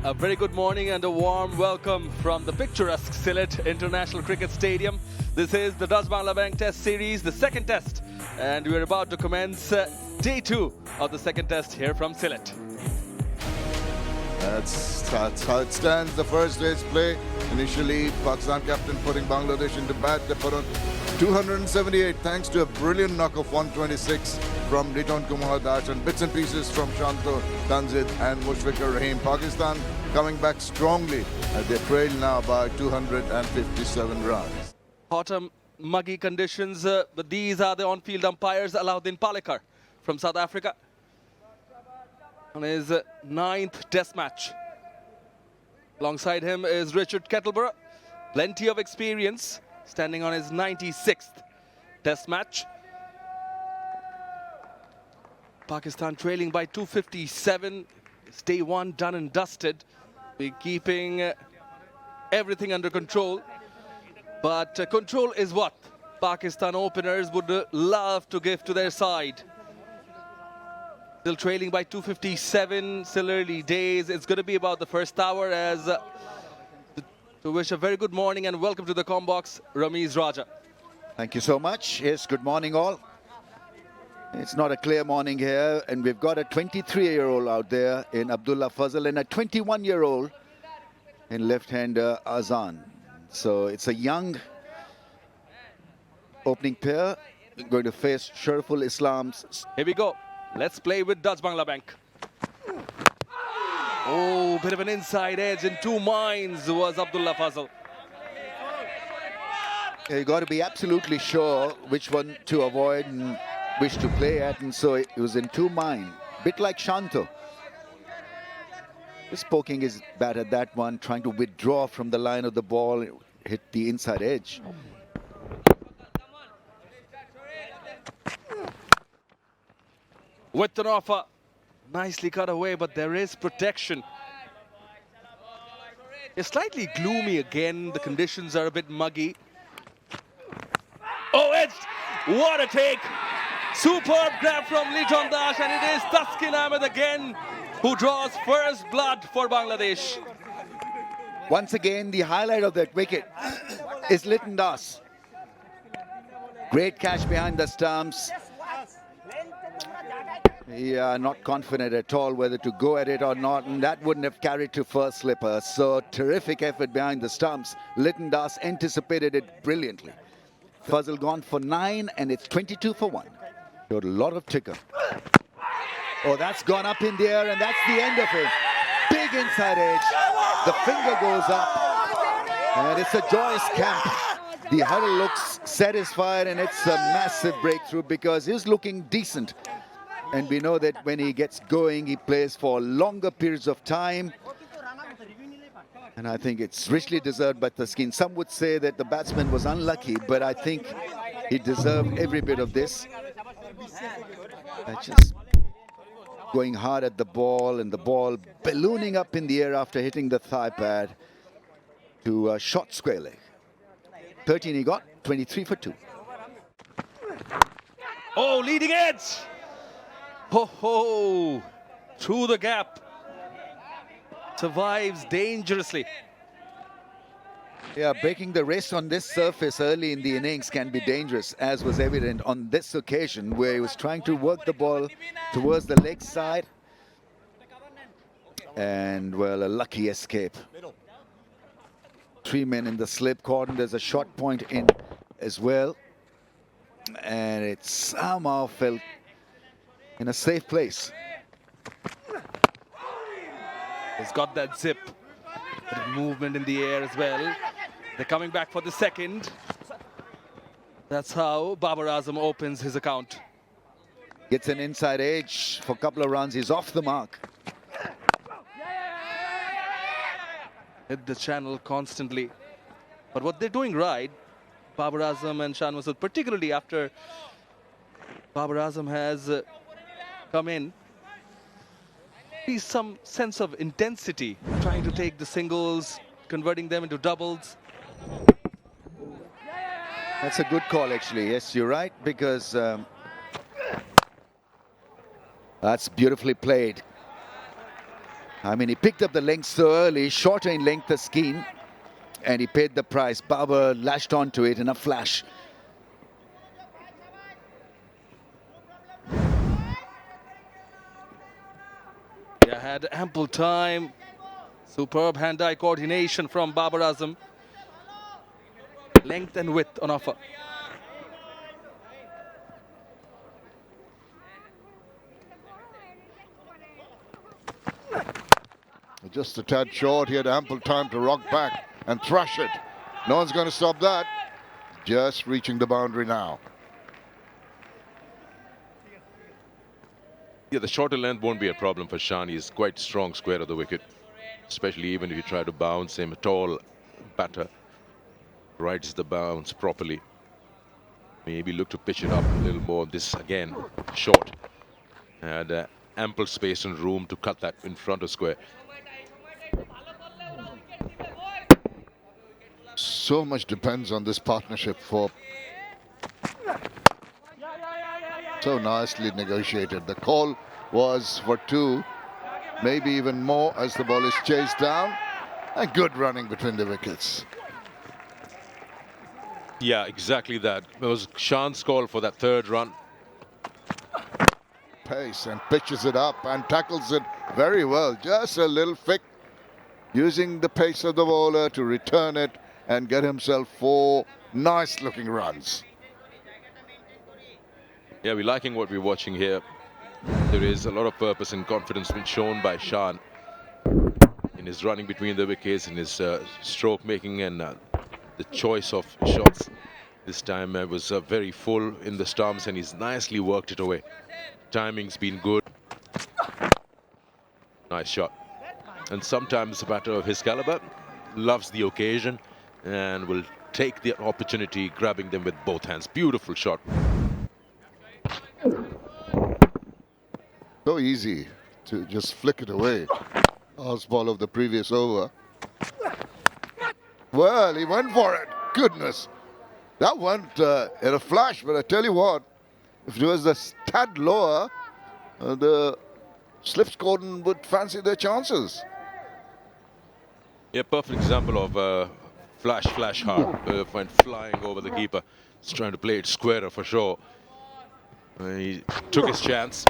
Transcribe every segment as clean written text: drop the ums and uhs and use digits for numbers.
A very good morning and a warm welcome from the picturesque Sylhet International Cricket Stadium. This is the Dutch Bangla Bank Test Series, the second test, and we are about to commence day 2 of the second test here from Sylhet. That's how it stands. The first day's play. Initially, Pakistan captain putting Bangladesh into bat. They put on 278 thanks to a brilliant knock of 126 from Riton Kumar Das and bits and pieces from Shanto, Tanzid and Mushfiqur Rahim. Pakistan coming back strongly. They trail now by 257 runs. Hot muggy conditions, but these are the on-field umpires. 𝗂𝗚𝗓𝗂𝗃 from South Africa on his 9th test match. Alongside him is Richard Kettleburgh, plenty of experience, standing on his 96th test match. Pakistan trailing by 257. It's day 1 done and dusted. We're keeping everything under control. But control is what Pakistan openers would love to give to their side. Still trailing by 257, still early days. It's going to be about the first hour as to wish a very good morning and welcome to the Combox, Ramiz Raja. Thank you so much. Yes, good morning all. It's not a clear morning here, and we've got a 23-year-old out there in Abdullah Fazal and a 21-year-old in left-hander Azan. So it's a young opening pair going to face Shorturl Islam's. Here we go. Let's play with Dutch Bangla Bank. Oh, bit of an inside edge in 2 minds was Abdullah Fazal. You got to be absolutely sure which one to avoid and which to play at, and so it was in 2 minds. Bit like Shanto. Just poking his bat at that one, trying to withdraw from the line of the ball, hit the inside edge. With an offer, nicely cut away, but there is protection. It's slightly gloomy again. The conditions are a bit muggy. Oh, edged! What a take! Superb grab from Riton Das, and it is Taskin Ahmed again who draws first blood for Bangladesh. Once again, the highlight of that wicket is Riton Das. Great catch behind the stumps. Yeah, not confident at all whether to go at it or not, and that wouldn't have carried to first slipper. So terrific effort behind the stumps. Riton Das anticipated it brilliantly. Fazal gone for 9, and it's 22 for 1. Showed a lot of ticker. Oh, that's gone up in the air, and that's the end of it. Big inside edge. The finger goes up, and it's a joyous camp. The huddle looks satisfied, and it's a massive breakthrough because he's looking decent. And we know that when he gets going, he plays for longer periods of time. And I think it's richly deserved by Taskin. Some would say that the batsman was unlucky, but I think he deserved every bit of this. Just going hard at the ball, and the ball ballooning up in the air after hitting the thigh pad to 𝗏𝗏. 13 he got, 23 for 2. Oh, leading edge! Ho ho! Through the gap. Survives dangerously. Yeah, breaking the rest on this surface early in the innings can be dangerous, as was evident on this occasion where he was trying to work the ball towards the leg side. And, well, a lucky escape. 3 men in the slip cordon. There's a short point in as well. And it somehow fell in a safe place. He's got that zip. Bit of movement in the air as well. They're coming back for the second. That's how Babar Azam opens his account. Gets an inside edge for a couple of runs. He's off the mark. Hit the channel constantly. But what they're doing right, Babar Azam and Shan Masud, particularly after Babar Azam has come in, see some sense of intensity, trying to take the singles, converting them into doubles. That's a good call, actually. Yes, you're right, because that's beautifully played. I mean, he picked up the length so early, shorter in length the skiing, and he paid the price. Babar lashed onto it in a flash. They had ample time. Superb hand-eye coordination from Babar Azam. Length and width on offer. Just a tad short. He had ample time to rock back and thrash it. No one's going to stop that. Just reaching the boundary now. Yeah, the shorter length won't be a problem for Shan. He's quite strong square of the wicket, especially even if you try to bounce him. A tall batter rides the bounce properly. Maybe look to pitch it up a little more. This again, short. Had ample space and room to cut that in front of square. So much depends on this partnership for... So nicely negotiated. The call was for 2, maybe even more as the ball is chased down. And good running between the wickets. Yeah, exactly that. It was Shan's call for that third run. Pace and pitches it up and tackles it very well. Just a little flick, using the pace of the bowler to return it and get himself 4 nice looking runs. Yeah, we're liking what we're watching here. There is a lot of purpose and confidence been shown by Shan in his running between the wickets, in his stroke making, and the choice of shots. This time was very full in the stumps, and he's nicely worked it away. Timing's been good. Nice shot. And sometimes a batter of his caliber loves the occasion and will take the opportunity, grabbing them with both hands. Beautiful shot. So easy to just flick it away. Last ball of the previous over. Well, he went for it. Goodness. That went in a flash, but I tell you what, if it was a tad lower, the slip scorer would fancy their chances. Yeah, perfect example of flash hard. Went flying over the keeper. He's trying to play it squarer for sure. He took his chance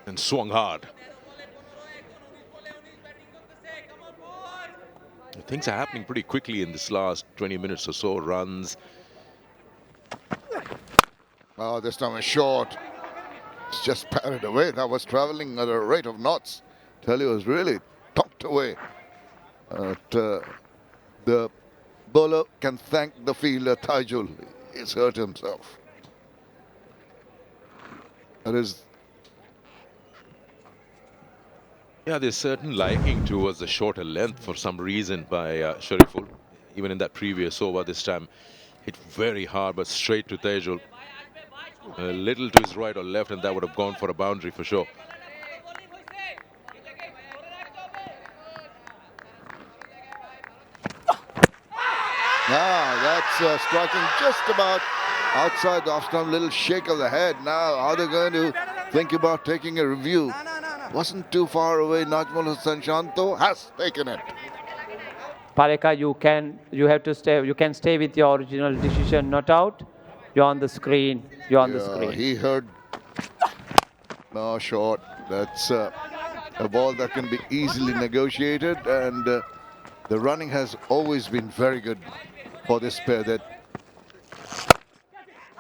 and swung hard. Things are happening pretty quickly in this last 20 minutes or so. Runs. Oh, this time a short. It's just parried away. That was traveling at a rate of knots. Tell you, it was really tucked away. The bowler can thank the fielder, �57. He's hurt himself. That is... Yeah, there's certain liking towards the shorter length for some reason by Shariful. Even in that previous over, this time hit very hard, but straight to 𝗃𝗍. A little to his right or left, and that would have gone for a boundary for sure. That's striking just about outside the off stump. Little shake of the head. Now, are they going to think about taking a review? Wasn't too far away. Najmul Hossain Shanto has taken it. 𝗃𝗍, you have to stay. You can stay with your original decision. Not out. You're on the screen. You're on the screen. He heard. No, short. That's a ball that can be easily negotiated, and the running has always been very good for this pair. That's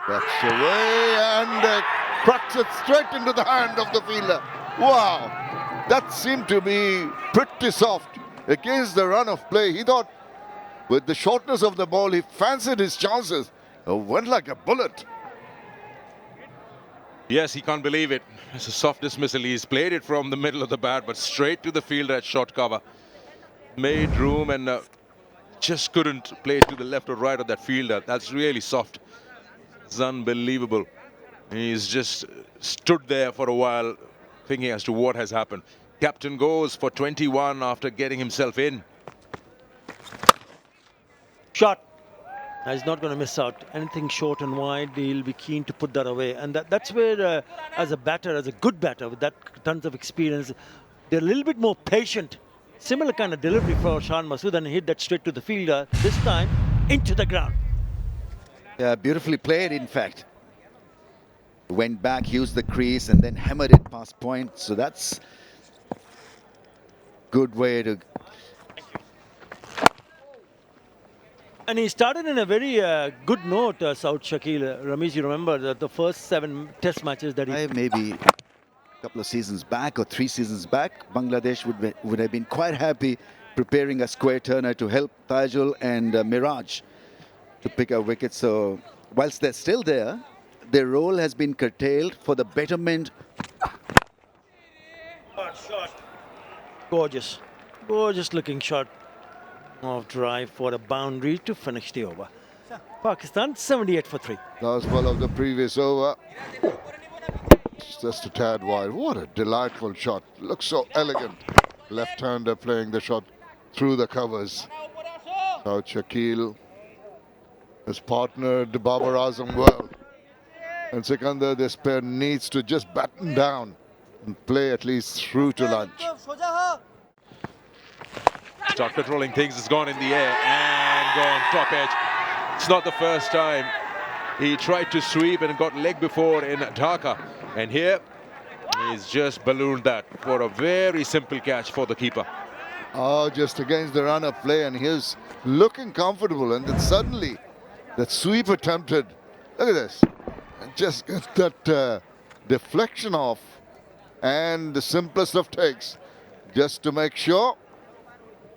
away and cracks it straight into the hand of the fielder. Wow, that seemed to be pretty soft against the run of play. He thought with the shortness of the ball, he fancied his chances. Went like a bullet. Yes, he can't believe it. It's a soft dismissal. He's played it from the middle of the bat, but straight to the fielder at short cover. Made room and just couldn't play it to the left or right of that fielder. That's really soft. It's unbelievable. He's just stood there for a while thinking as to what has happened. Captain goes for 21 after getting himself in. Shot. He's not going to miss out. Anything short and wide, he'll be keen to put that away. And that's where, as a batter, as a good batter with that tons of experience, they're a little bit more patient. Similar kind of delivery for Shan Masood, and hit that straight to the fielder, this time into the ground. Yeah, beautifully played, in fact. Went back, used the crease, and then hammered it past point. So that's good way to... And he started in a very good note, 𝗬𝗏. Ramesh, you remember the first 7 test matches that he... Maybe a couple of seasons back or 3 seasons back, Bangladesh would have been quite happy preparing a square turner to help Taijul and Miraj to pick up wickets. So whilst they're still there, their role has been curtailed for the betterment. Shot. Gorgeous. Gorgeous looking shot of drive for a boundary to finish the over. Pakistan 78 for 3. Last ball of the previous over. Just a tad wide. What a delightful shot. Looks so elegant. Left-hander playing the shot through the covers. Now Shakil has partnered Babar Azam well. And Sikandar, this pair needs to just batten down and play at least through to lunch. Start controlling things. It's gone in the air and gone top edge. It's not the first time. He tried to sweep and got leg before in Dhaka. And here, he's just ballooned that for a very simple catch for the keeper. Oh, just against the run of play, and he's looking comfortable. And then suddenly, that sweep attempted. Look at this. And just get that deflection off. And the simplest of takes, just to make sure.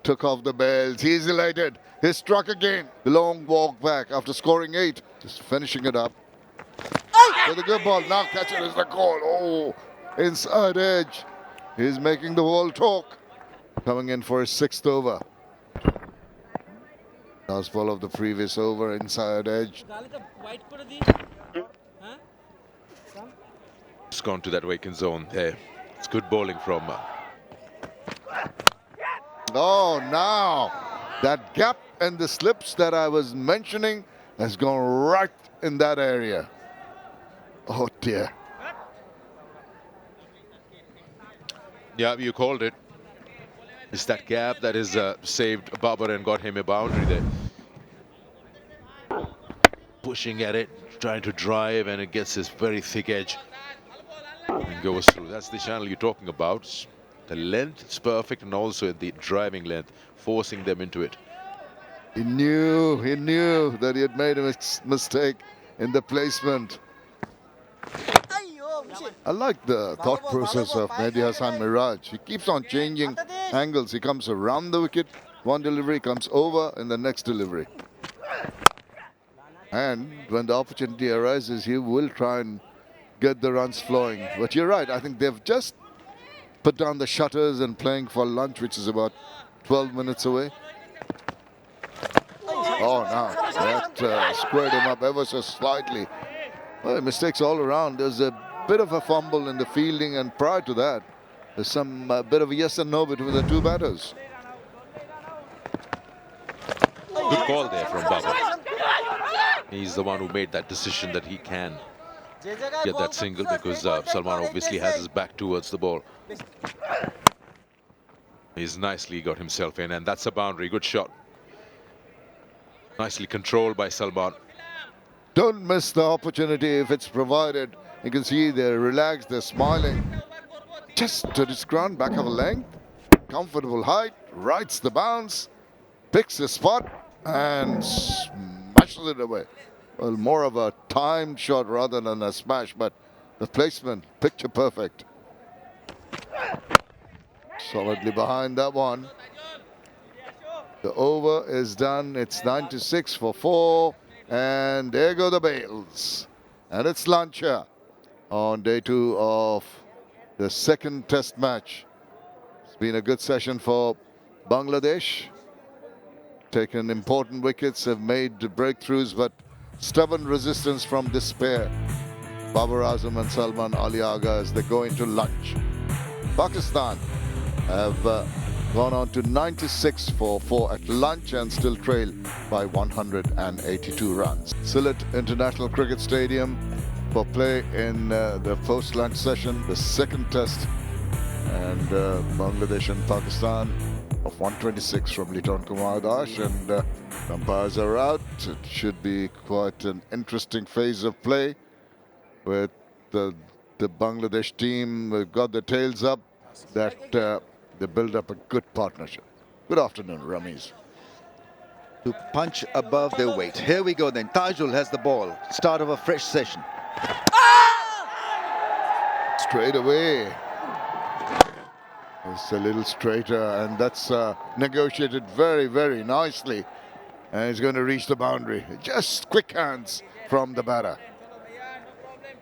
Took off the bells. He's elated. He struck again. The long walk back after scoring 8. Just finishing it up. With a good ball. Now catcher is the call. Oh, inside edge. He's making the ball talk. Coming in for his 6th over. Last ball of the previous over. Inside edge. It's gone to that vacant zone there. It's good bowling from... Oh, now that gap and the slips that I was mentioning has gone right in that area. Oh dear. Yeah, you called it. It's that gap that is saved Babar and got him a boundary there. Pushing at it, trying to drive, and it gets this very thick edge and goes through. That's the channel you're talking about. The length is perfect, and also the driving length, forcing them into it. He knew that he had made a mistake in the placement. I like the thought process of Mehdi Hasan Miraj. He keeps on changing angles. He comes around the wicket, one delivery comes over in the next delivery. And when the opportunity arises, he will try and get the runs flowing. But you're right, I think they've just put down the shutters and playing for lunch, which is about 12 minutes away. Oh, now that squared him up ever so slightly. Well, mistakes all around. There's a bit of a fumble in the fielding, and prior to that, there's some bit of a yes and no between the 2 batters. Good call there from Babar. He's the one who made that decision that he can get that single, because Salman obviously has his back towards the ball. He's nicely got himself in, and that's a boundary. Good shot. Nicely controlled by Salman. Don't miss the opportunity if it's provided. You can see they're relaxed, they're smiling. Just to his ground, back of a length. Comfortable height, rights the bounce, picks the spot, and smashes it away. Well, more of a timed shot rather than a smash, but the placement, picture perfect. Solidly behind that one. The over is done. It's 96 for 4. And there go the bails. And it's lunch here on day 2 of the 2nd test match. It's been a good session for Bangladesh. Taken important wickets, have made breakthroughs, but stubborn resistance from despair. Babar Azam and Salman Ali Agha as they go into lunch. Pakistan have gone on to 96 for 4 at lunch and still trail by 182 runs. Sylhet International Cricket Stadium for play in the post-lunch session, the 2nd test. And Bangladesh and Pakistan of 126 from 𝗵𝗺𝗃𝗃, and umpires are out. It should be quite an interesting phase of play with the Bangladesh team got their tails up, that they build up a good partnership. Good afternoon, Ramiz. To punch above their weight. Here we go then. Tajul has the ball. Start of a fresh session. Straight away. It's a little straighter, and that's negotiated very, very nicely. And he's going to reach the boundary. Just quick hands from the batter.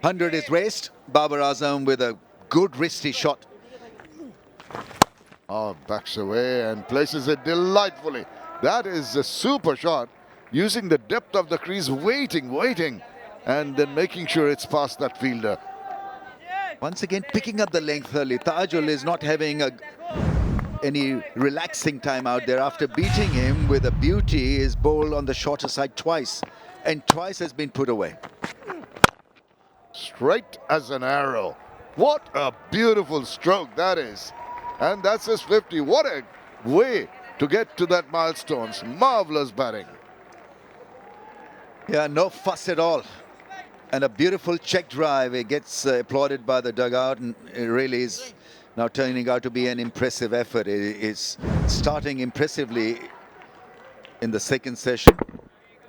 100 is raced. Babar Azam with a good wristy shot. Oh, backs away and places it delightfully. That is a super shot. Using the depth of the crease, waiting, and then making sure it's past that fielder. Once again, picking up the length early. Tajul is not having any relaxing time out there. After beating him with a beauty, is bowled on the shorter side twice, and twice has been put away. Straight as an arrow. What a beautiful stroke that is. And that's his 50. What a way to get to that milestone. Marvelous batting. Yeah, no fuss at all. And a beautiful check drive. It gets applauded by the dugout, and it really is now turning out to be an impressive effort. It is starting impressively in the second session.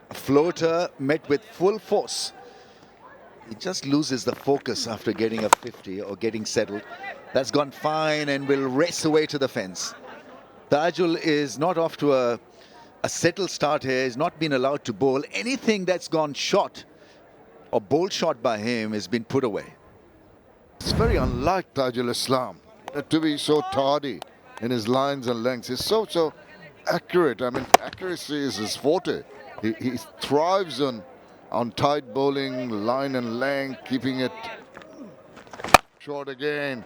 A floater met with full force. He just loses the focus after getting a 50 or getting settled. That's gone fine and will race away to the fence. Tajul is not off to a settled start here. He's not been allowed to bowl. Anything that's gone short or bowled short by him has been put away. It's very unlike Tajul Islam to be so tardy in his lines and lengths. He's so accurate. I mean, accuracy is his forte. He thrives on tight bowling, line and length, keeping it short again.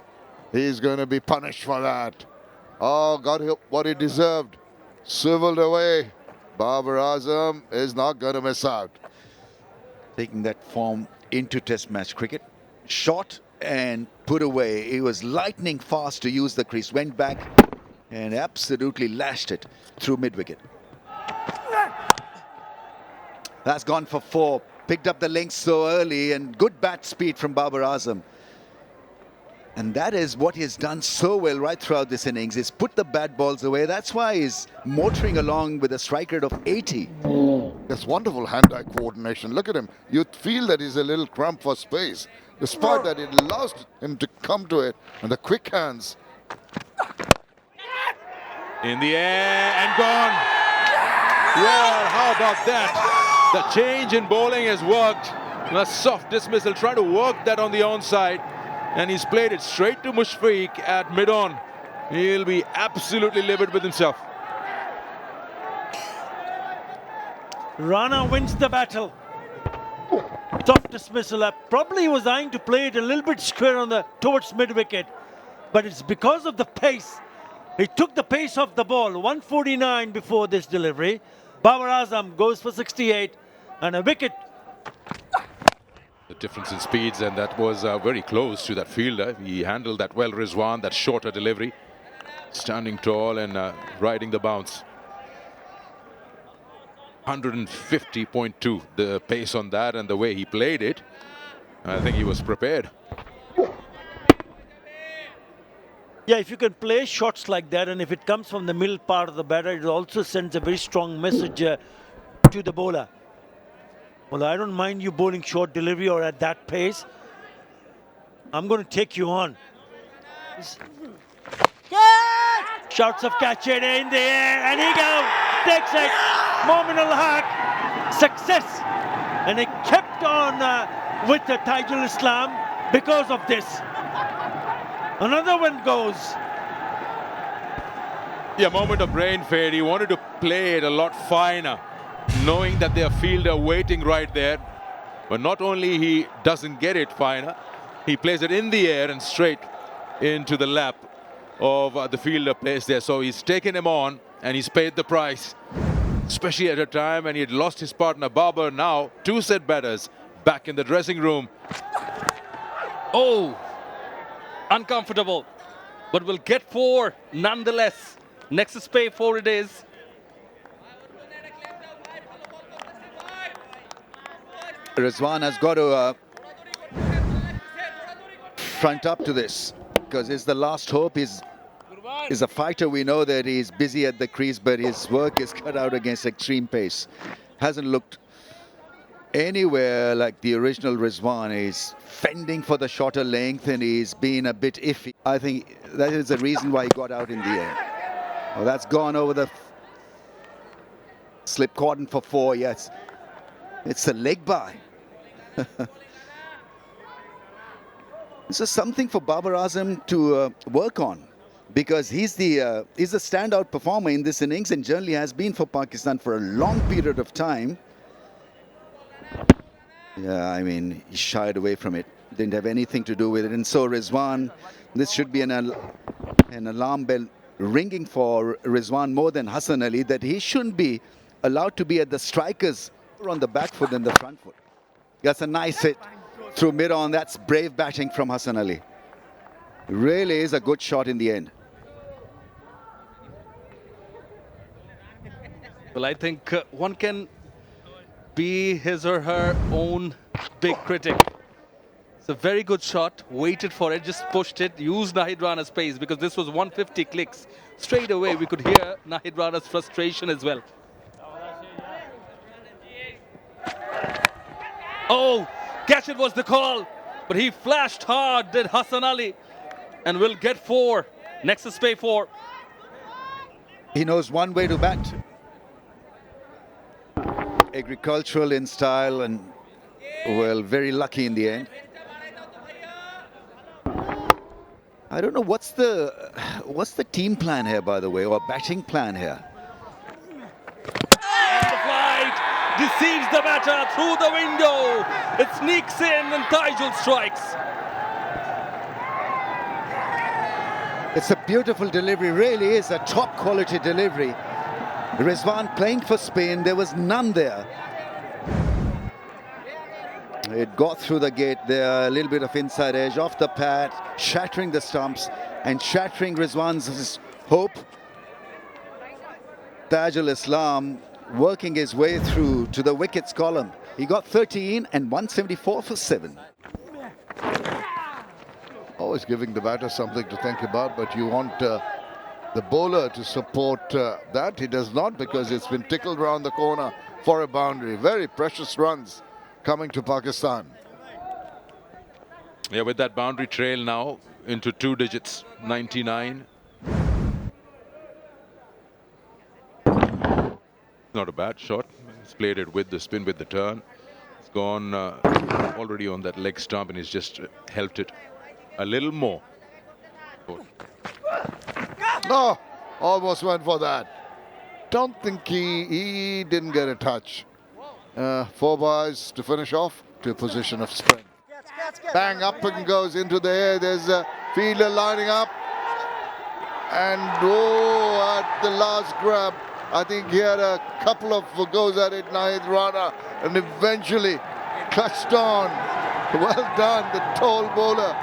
He's going to be punished for that. Oh, got what he deserved. Swiveled away. Babar Azam is not going to miss out. Taking that form into Test match cricket. Shot and put away. He was lightning fast to use the crease. Went back and absolutely lashed it through mid-wicket. That's gone for 4. Picked up the length so early, and good bat speed from Babar Azam. And that is what he's done so well right throughout this innings. He's put the bad balls away. That's why he's motoring along with a strike rate of 80. That's wonderful hand-eye coordination. Look at him. You'd feel that he's a little cramped for space. Despite that, it allows him to come to it. And the quick hands. In the air and gone. Yeah, how about that? The change in bowling has worked. A soft dismissal, trying to work that on the onside. And he's played it straight to Mushfiq at mid-on. He'll be absolutely livid with himself. Rana wins the battle. Soft dismissal. Probably he was eyeing to play it a little bit square on towards mid-wicket. But it's because of the pace. He took the pace off the ball. 149 before this delivery. Babar Azam goes for 68 and a wicket. The difference in speeds, and that was very close to that fielder. He handled that well, Rizwan, that shorter delivery. Standing tall and riding the bounce. 150.2, the pace on that and the way he played it. I think he was prepared. Yeah, if you can play shots like that, and if it comes from the middle part of the batter, it also sends a very strong message to the bowler. Well, I don't mind you bowling short delivery or at that pace. I'm going to take you on. Shouts of catch it in the air, and he goes, takes it, Momin al-Haq, success. And he kept on with the Tajul Islam because of this. Another one goes. Yeah, moment of brain fade. He wanted to play it a lot finer, knowing that their fielder waiting right there. But not only he doesn't get it finer, he plays it in the air and straight into the lap of the fielder placed there. So he's taken him on and he's paid the price, especially at a time when he had lost his partner Babar. Now 2 set batters back in the dressing room. Oh, uncomfortable. but will get 4 nonetheless. 𝗃𝗵𝗂𝗃𝗃𝗃 it is. Rizwan has got to front up to this, because it's the last hope. He's a fighter. We know that he's busy at the crease, but his work is cut out against extreme pace. Hasn't looked anywhere like the original Rizwan. He's fending for the shorter length, and he's been a bit iffy. I think that is the reason why he got out in the end. Oh, that's gone over the slip cordon for 4. Yes, it's a leg by. This is something for Babar Azam to work on, because he's the standout performer in this innings, and generally has been for Pakistan for a long period of time. Yeah, I mean, he shied away from it. Didn't have anything to do with it. And so Rizwan, this should be an alarm bell ringing for Rizwan more than Hassan Ali, that he shouldn't be allowed to be at the strikers on the back foot than the front foot. That's a nice hit through mid-on. That's brave batting from Hassan Ali. Really is a good shot in the end. Well, I think one can be his or her own big critic. It's a very good shot, waited for it, just pushed it, used Nahid Rana's pace, because this was 150 clicks. Straight away, we could hear Nahid Rana's frustration as well. Oh, catch it was the call, but he flashed hard, did Hassan Ali, and will get 4. 𝗃𝗵𝗂𝗃𝗃. He knows one way to bat. Agricultural in style, and well, very lucky in the end. I don't know what's the team plan here, by the way, or batting plan here. And the flight deceives the batter through the window. It sneaks in and Tijul strikes. It's a beautiful delivery, really is a top quality delivery. Rizwan playing for Spain, there was none there. It got through the gate there, a little bit of inside edge, off the pad, shattering the stumps and shattering Rizwan's hope. Tajul Islam working his way through to the wickets column. He got 13 and 174 for 7. Always giving the batter something to think about, but you want the bowler to support that. He does not, because it's been tickled around the corner for a boundary. Very precious runs coming to Pakistan. Yeah, with that boundary trail now into 2 digits, 99. Not a bad shot. He's played it with the spin, with the turn. It's gone already on that leg stump, and he's just helped it a little more. No, almost went for that. Don't think he didn't get a touch. 4 bars to finish off to a position of strength. Bang, up and goes into the air. There's a fielder lining up. And oh, at the last grab, I think he had a couple of goes at it, Nahid Rana, and eventually clutched on. Well done, the tall bowler.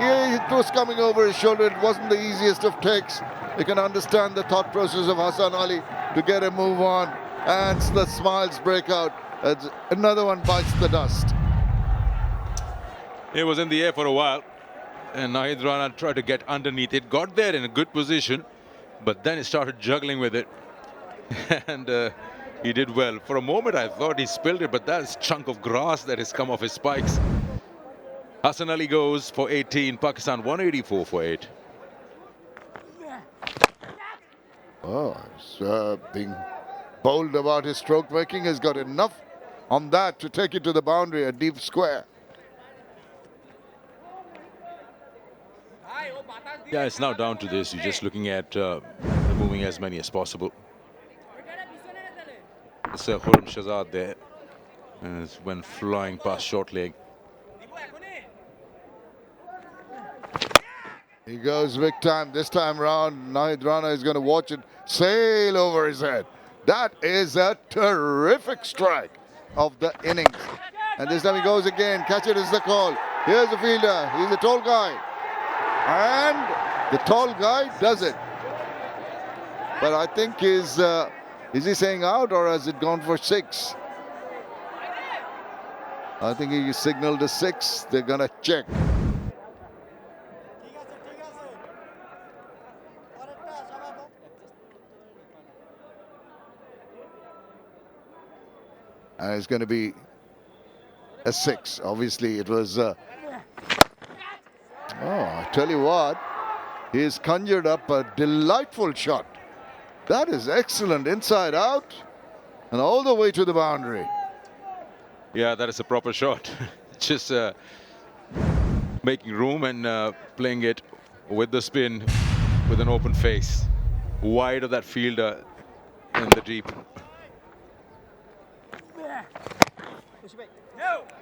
It was coming over his shoulder. It wasn't the easiest of takes. You can understand the thought process of Hassan Ali to get a move on. And the smiles break out as another one bites the dust. It was in the air for a while, and Nahid Rana tried to get underneath it. Got there in a good position, but then he started juggling with it. And he did well. For a moment, I thought he spilled it, but that's a chunk of grass that has come off his spikes. Hassan Ali goes for 18. Pakistan 184 for 8. Oh, he's being bold about his stroke making. Has got enough on that to take it to the boundary, a deep square. Yeah, it's now down to this. You're just looking at removing as many as possible. It's 𝗃𝗵𝗄𝗃𝗃 there, and it went flying past short leg. He goes big time. This time round, Nahid Rana is going to watch it sail over his head. That is a terrific strike of the innings. And this time he goes again. Catch it is the call. Here's the fielder. He's a tall guy. And The tall guy does it. But I think is he saying out or has it gone for 6? I think he signaled a 6. They're gonna check. And it's going to be a 6. Obviously, it was. Oh, I tell you what, he's conjured up a delightful shot. That is excellent, inside out, and all the way to the boundary. Yeah, that is a proper shot. Just making room and playing it with the spin, with an open face, wide of that fielder in the deep.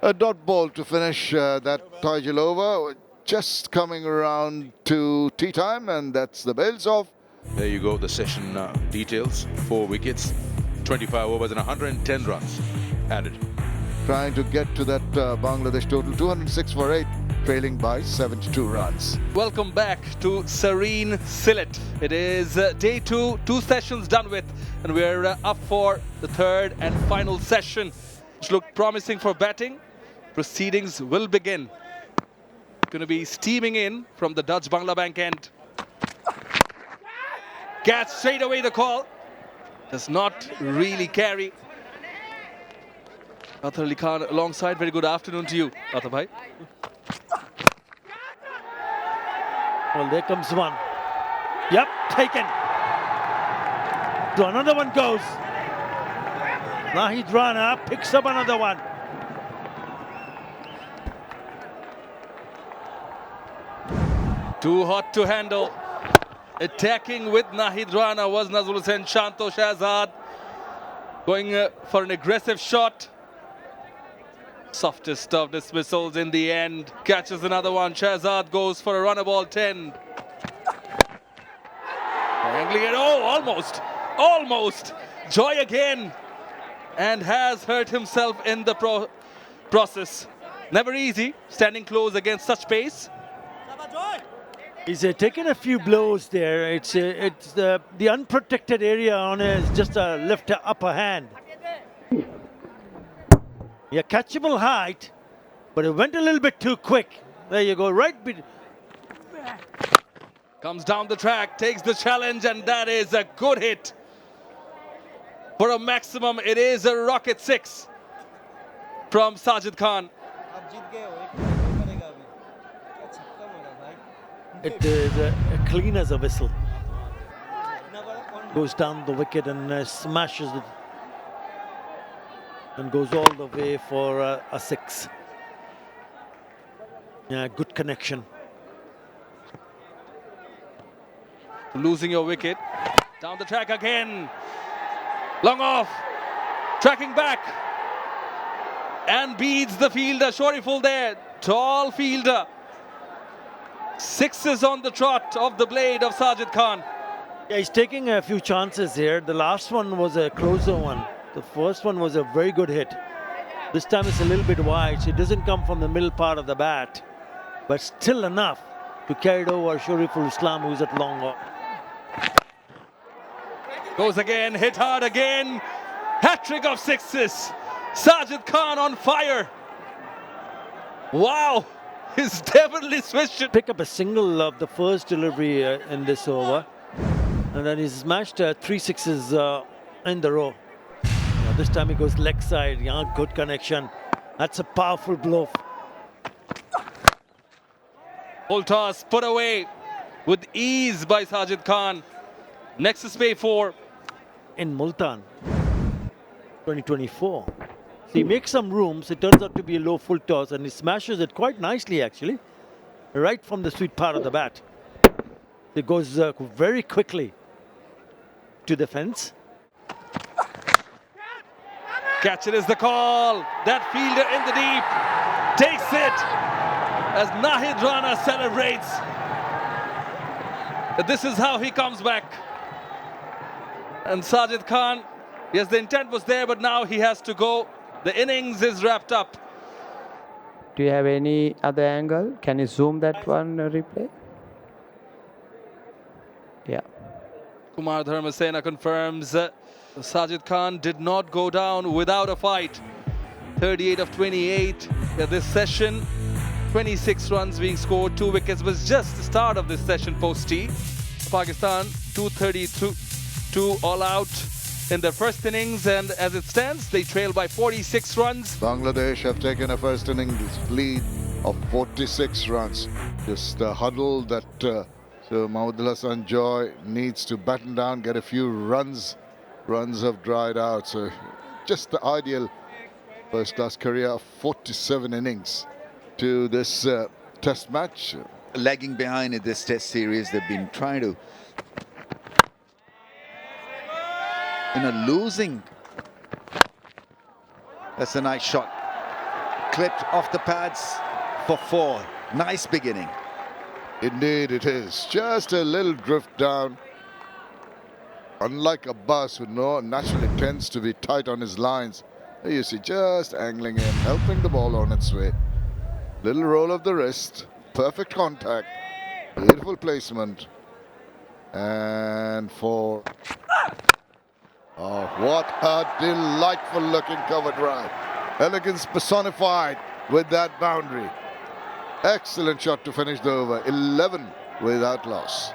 A dot ball to finish that 𝗂𝗽𝗍𝗀𝗧. Just coming around to tea time, and that's the bells off. There you go, the session details. 4 wickets, 25 overs and 110 runs added. Trying to get to that Bangladesh total, 206 for 8, trailing by 72 runs. Welcome back to serene Sylhet. It is day 2, 2 sessions done with, and we're up for the third and final session, which looked promising for batting. Proceedings will begin. Going to be steaming in from the Dutch Bangla Bank end. Gets straight away the call. Does not really carry. Athar Ali Khan alongside. Very good afternoon to you, Athar bhai. Well, there comes one. Yep, taken. So another one goes. Nahid Rana picks up another one. Too hot to handle. Attacking with Nahid Rana was Nazrul Hussain Shanto Shahzad. Going for an aggressive shot. Softest of dismissals in the end. Catches another one. Shahzad goes for a runner ball 10. Angling it. Oh, almost. Almost. Joy again. And has hurt himself in the process. Never easy standing close against such pace. He's taken a few blows there. It's the unprotected area on his just a left upper hand. Yeah, catchable height, but it went a little bit too quick. There you go, right. Comes down the track, takes the challenge, and that is a good hit. For a maximum, it is a rocket 6 from Sajid Khan. It is clean as a whistle. Goes down the wicket and smashes it. And goes all the way for a 6. Yeah, good connection. Losing your wicket. Down the track again. Long off. Tracking back. And beats the fielder. Shorturl there. Tall fielder. 6 on the trot of the blade of Sajid Khan. Yeah, he's taking a few chances here. The last one was a closer one. The first one was a very good hit. This time it's a little bit wide, so it doesn't come from the middle part of the bat, but still enough to carry it over Shorturl Islam, who's at long off. Goes again, hit hard again. Hat-trick of 6s. Sajid Khan on fire. Wow. He's definitely switched. Pick up a single of the first delivery in this over, and then he's smashed 3 6s in the row. Now this time he goes leg side. Yeah, good connection. That's a powerful blow. Full toss put away with ease by Sajid Khan. Next is pay 4. In Multan, 2024. So he makes some rooms. It turns out to be a low full toss, and he smashes it quite nicely, actually, right from the sweet part of the bat. It goes very quickly to the fence. Catch it is the call. That fielder in the deep takes it as Nahid Rana celebrates. This is how he comes back. And Sajid Khan, yes, the intent was there, but now he has to go. The innings is wrapped up. Do you have any other angle? Can you zoom that one replay? Kumar confirms Sajid Khan did not go down without a fight. 38 of 28 this session. 26 runs being scored, 2 wickets. Was just the start of this session post-tea. Pakistan 232 all out in their first innings, and as it stands, they trail by 46 runs. Bangladesh have taken a first innings lead of 46 runs. Just a huddle that so Mahmudullah Hassan Joy needs to batten down, get a few runs. Runs have dried out, so just the ideal first-class career of 47 innings to this test match. Lagging behind in this test series, they've been trying to, losing. That's a nice shot. Clipped off the pads for 4. Nice beginning. Indeed it is. Just a little drift down. Unlike Abbas, who naturally tends to be tight on his lines, you see just angling in, helping the ball on its way. Little roll of the wrist, perfect contact, beautiful placement. And for... oh, what a delightful looking cover drive. Elegance personified with that boundary. Excellent shot to finish the over. 11 without loss.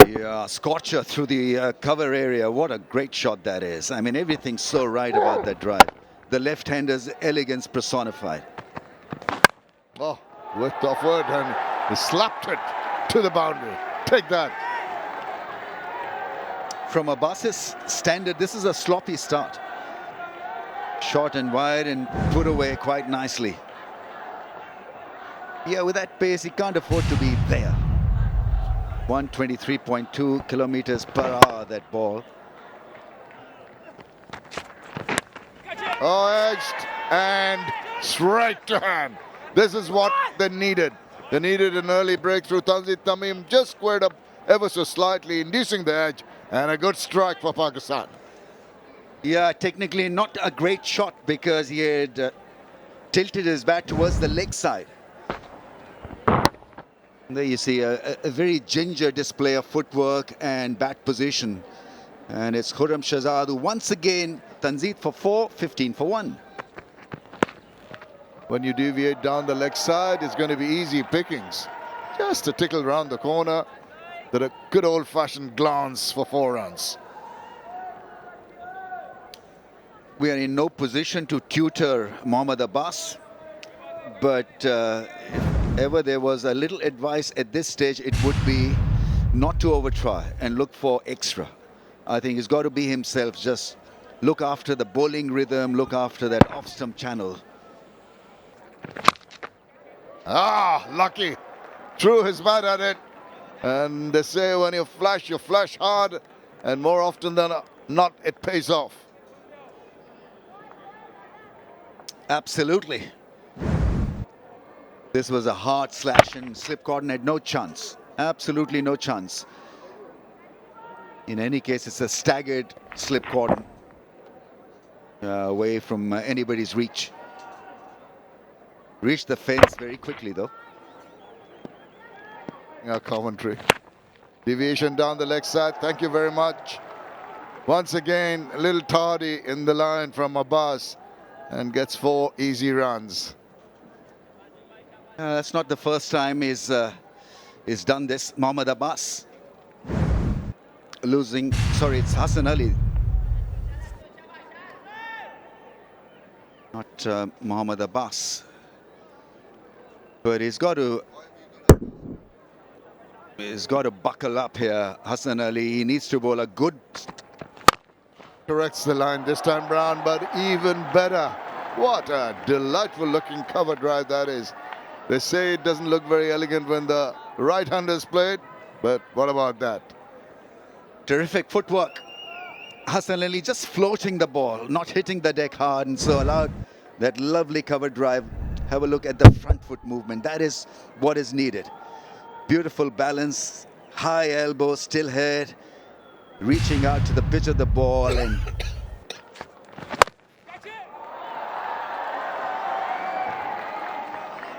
Yeah, scorcher through the cover area. What a great shot that is. I mean, everything's so right about that drive. The left-hander's elegance personified. Oh, with the forward hand, he slapped it to the boundary. Take that. From Abbas's standard, this is a sloppy start. Short and wide and put away quite nicely. Yeah, with that pace, he can't afford to be there. 123.2 kilometers per hour, that ball. Oh, edged and straight to hand. This is what they needed. They needed an early breakthrough. Tanzil Tamim just squared up ever so slightly, inducing the edge, and a good strike for Pakistan. Yeah, technically not a great shot because he had tilted his bat towards the leg side. There you see a very ginger display of footwork and bat position. And it's Khurram Shahzad who once again Tanzil for 4, 15 for 1. When you deviate down the leg side, it's going to be easy pickings. Just a tickle round the corner. Then a good old-fashioned glance for 4 runs. We are in no position to tutor Mohammad Abbas, but if ever there was a little advice at this stage, it would be not to overtry and look for extra. I think he's got to be himself, just look after the bowling rhythm, look after that off-stump channel. Ah, lucky. Threw his bat at it. And they say when you flash hard, and more often than not, it pays off. Absolutely. This was a hard slash and Slip Cotton had no chance. Absolutely no chance. In any case, it's a staggered Slip Cotton away from anybody's reach. Reached the fence very quickly though. Commentary. Deviation down the leg side. Thank you very much. Once again, a little tardy in the line from Abbas and gets 4 easy runs. That's not the first time he's done this. Mohammad Abbas losing. Sorry, it's Hassan Ali. Not Mohammad Abbas. But he's got to buckle up here, Hassan Ali. He needs to bowl a good... Corrects the line this time round, but even better. What a delightful looking cover drive that is. They say it doesn't look very elegant when the right-handers play it, but what about that? Terrific footwork. Hassan Ali just floating the ball, not hitting the deck hard, and so allowed that lovely cover drive. Have a look at the front foot movement. That is what is needed. Beautiful balance, high elbow, still head, reaching out to the pitch of the ball and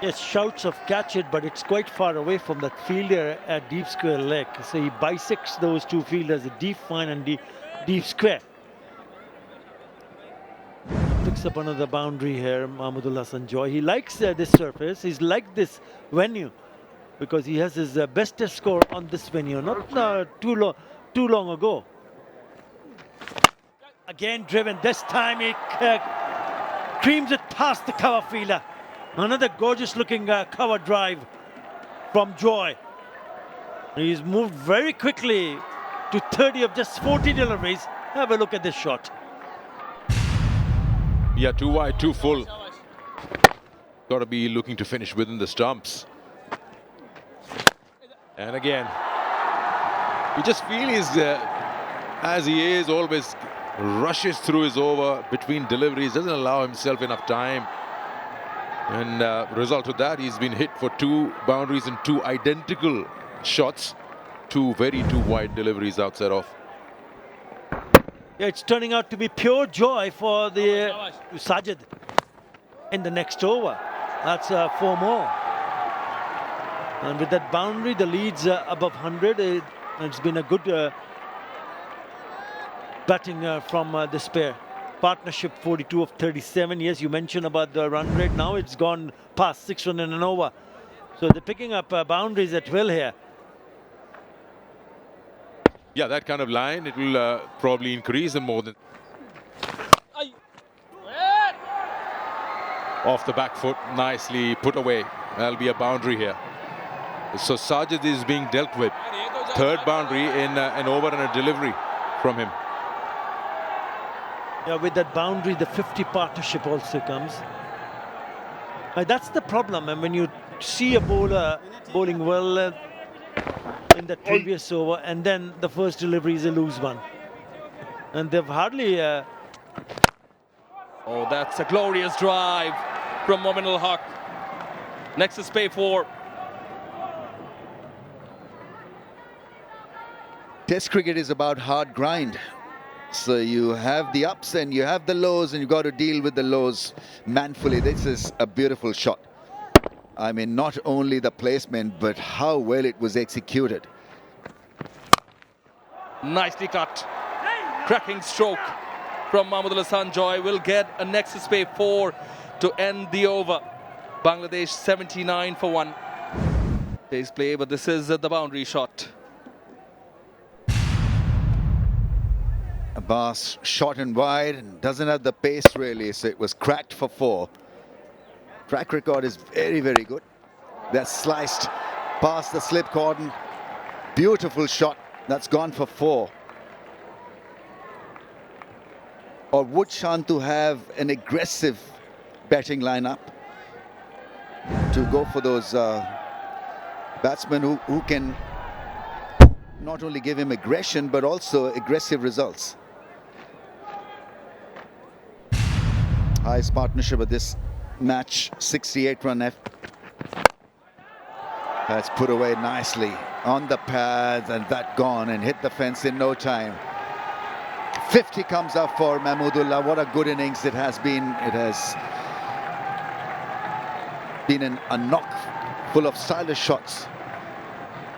Yes, shouts of catch it, but it's quite far away from that fielder at deep square leg. So he bisects those two fielders, the deep fine and deep square. Picks up another boundary here, Mahmudullah Hasan Joy. He likes this surface. He's liked this venue because he has his best test score on this venue, not too long ago. Again driven. This time he creams it past the cover fielder. Another gorgeous looking cover drive from Joy. He's moved very quickly to 30 of just 40 deliveries. Have a look at this shot. Yeah, too wide, too full. Got to be looking to finish within the stumps. And again, you just feel he's, as he is, always rushes through his over between deliveries, doesn't allow himself enough time. And result of that, he's been hit for 2 boundaries and 2 identical shots. 2 two wide deliveries outside off. Yeah, it's turning out to be pure joy for the Sajid in the next over. That's 4 more. And with that boundary, the lead's above 100. It's been a good batting from this pair. Partnership 42 of 37. Yes, you mentioned about the run rate. Now it's gone past 6 runs and an over. So they're picking up boundaries at will here. Yeah, that kind of line, it will probably increase and more than. Off the back foot, nicely put away. That'll be a boundary here. So Sajid is being dealt with. 3rd boundary in an over and a delivery from him. Yeah, with that boundary, the 50 partnership also comes. That's the problem. And when you see a bowler bowling well in the previous over, and then the first delivery is a loose one. And they've hardly... Oh, that's a glorious drive from Momin ul-Haq. Next is 𝗵𝗆𝗄. Test cricket is about hard grind. So you have the ups and you have the lows, and you've got to deal with the lows manfully. This is a beautiful shot. I mean, not only the placement, but how well it was executed. Nicely cut. Cracking stroke from Mahmudullah Hasan Joy will get a nexus 𝗵𝗆𝗄 to end the over. Bangladesh 79 for 1. Pace play, but this is the boundary shot. Abbas short and wide and doesn't have the pace really, so it was cracked for 4. Track record is very, very good. That's sliced past the slip cordon. Beautiful shot. That's gone for 4. Or would Shantu have an aggressive batting lineup to go for those batsmen who can not only give him aggression but also aggressive results? Highest partnership of this match, 68-run F. That's put away nicely on the pads, and that gone and hit the fence in no time. 50 comes up for Mahmudullah. What a good innings it has been. It has been a knock full of stylish shots,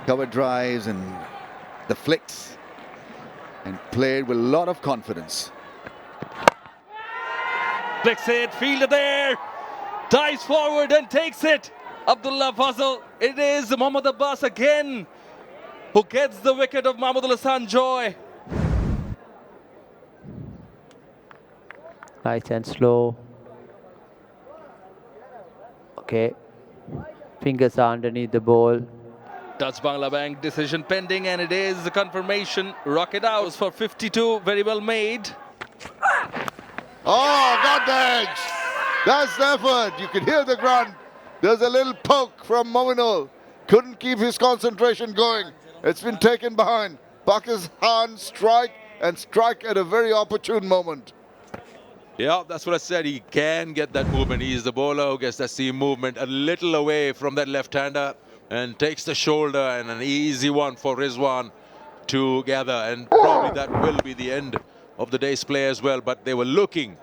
cover drives and the flicks, and played with a lot of confidence. Flicks it, fielder there, dives forward and takes it. Abdullah Fazal. It is Mohammad Abbas again who gets the wicket of Mahmudullah Hasan Joy. Nice and slow. Okay. Fingers are underneath the ball. Touch Bangla Bank decision pending, and it is the confirmation. Rocket out for 52. Very well made. Oh, got the edge. That's the effort. You can hear the grunt. There's a little poke from Mominul. Couldn't keep his concentration going. It's been taken behind. Pakistan strike, and strike at a very opportune moment. Yeah, that's what I said. He can get that movement. He's the bowler who gets that seam movement a little away from that left-hander and takes the shoulder, and an easy one for Rizwan to gather. And probably that will be the end of the day's play as well. But they were looking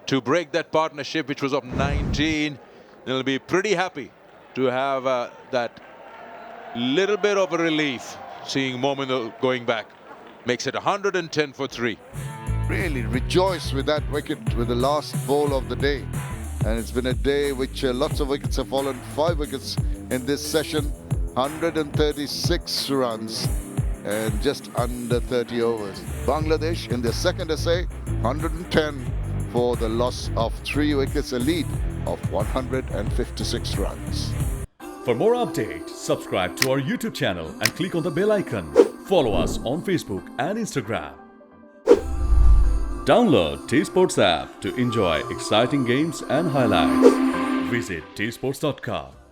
to break that partnership, which was of 19. They'll be pretty happy to have that little bit of a relief seeing Momin going back. Makes it 110 for 3. Really rejoiced with that wicket, with the last ball of the day. And it's been a day which lots of wickets have fallen. 5 wickets in this session, 136 runs and just under 30 overs. Bangladesh in their second essay, 110 for the loss of 3 wickets, a lead of 156 runs. For more updates, subscribe to our YouTube channel and click on the bell icon. Follow us on Facebook and Instagram. Download 𝗃𝗵𝗄𝗃 app to enjoy exciting games and highlights. Visit 𝗃𝗵𝗄𝗃.com.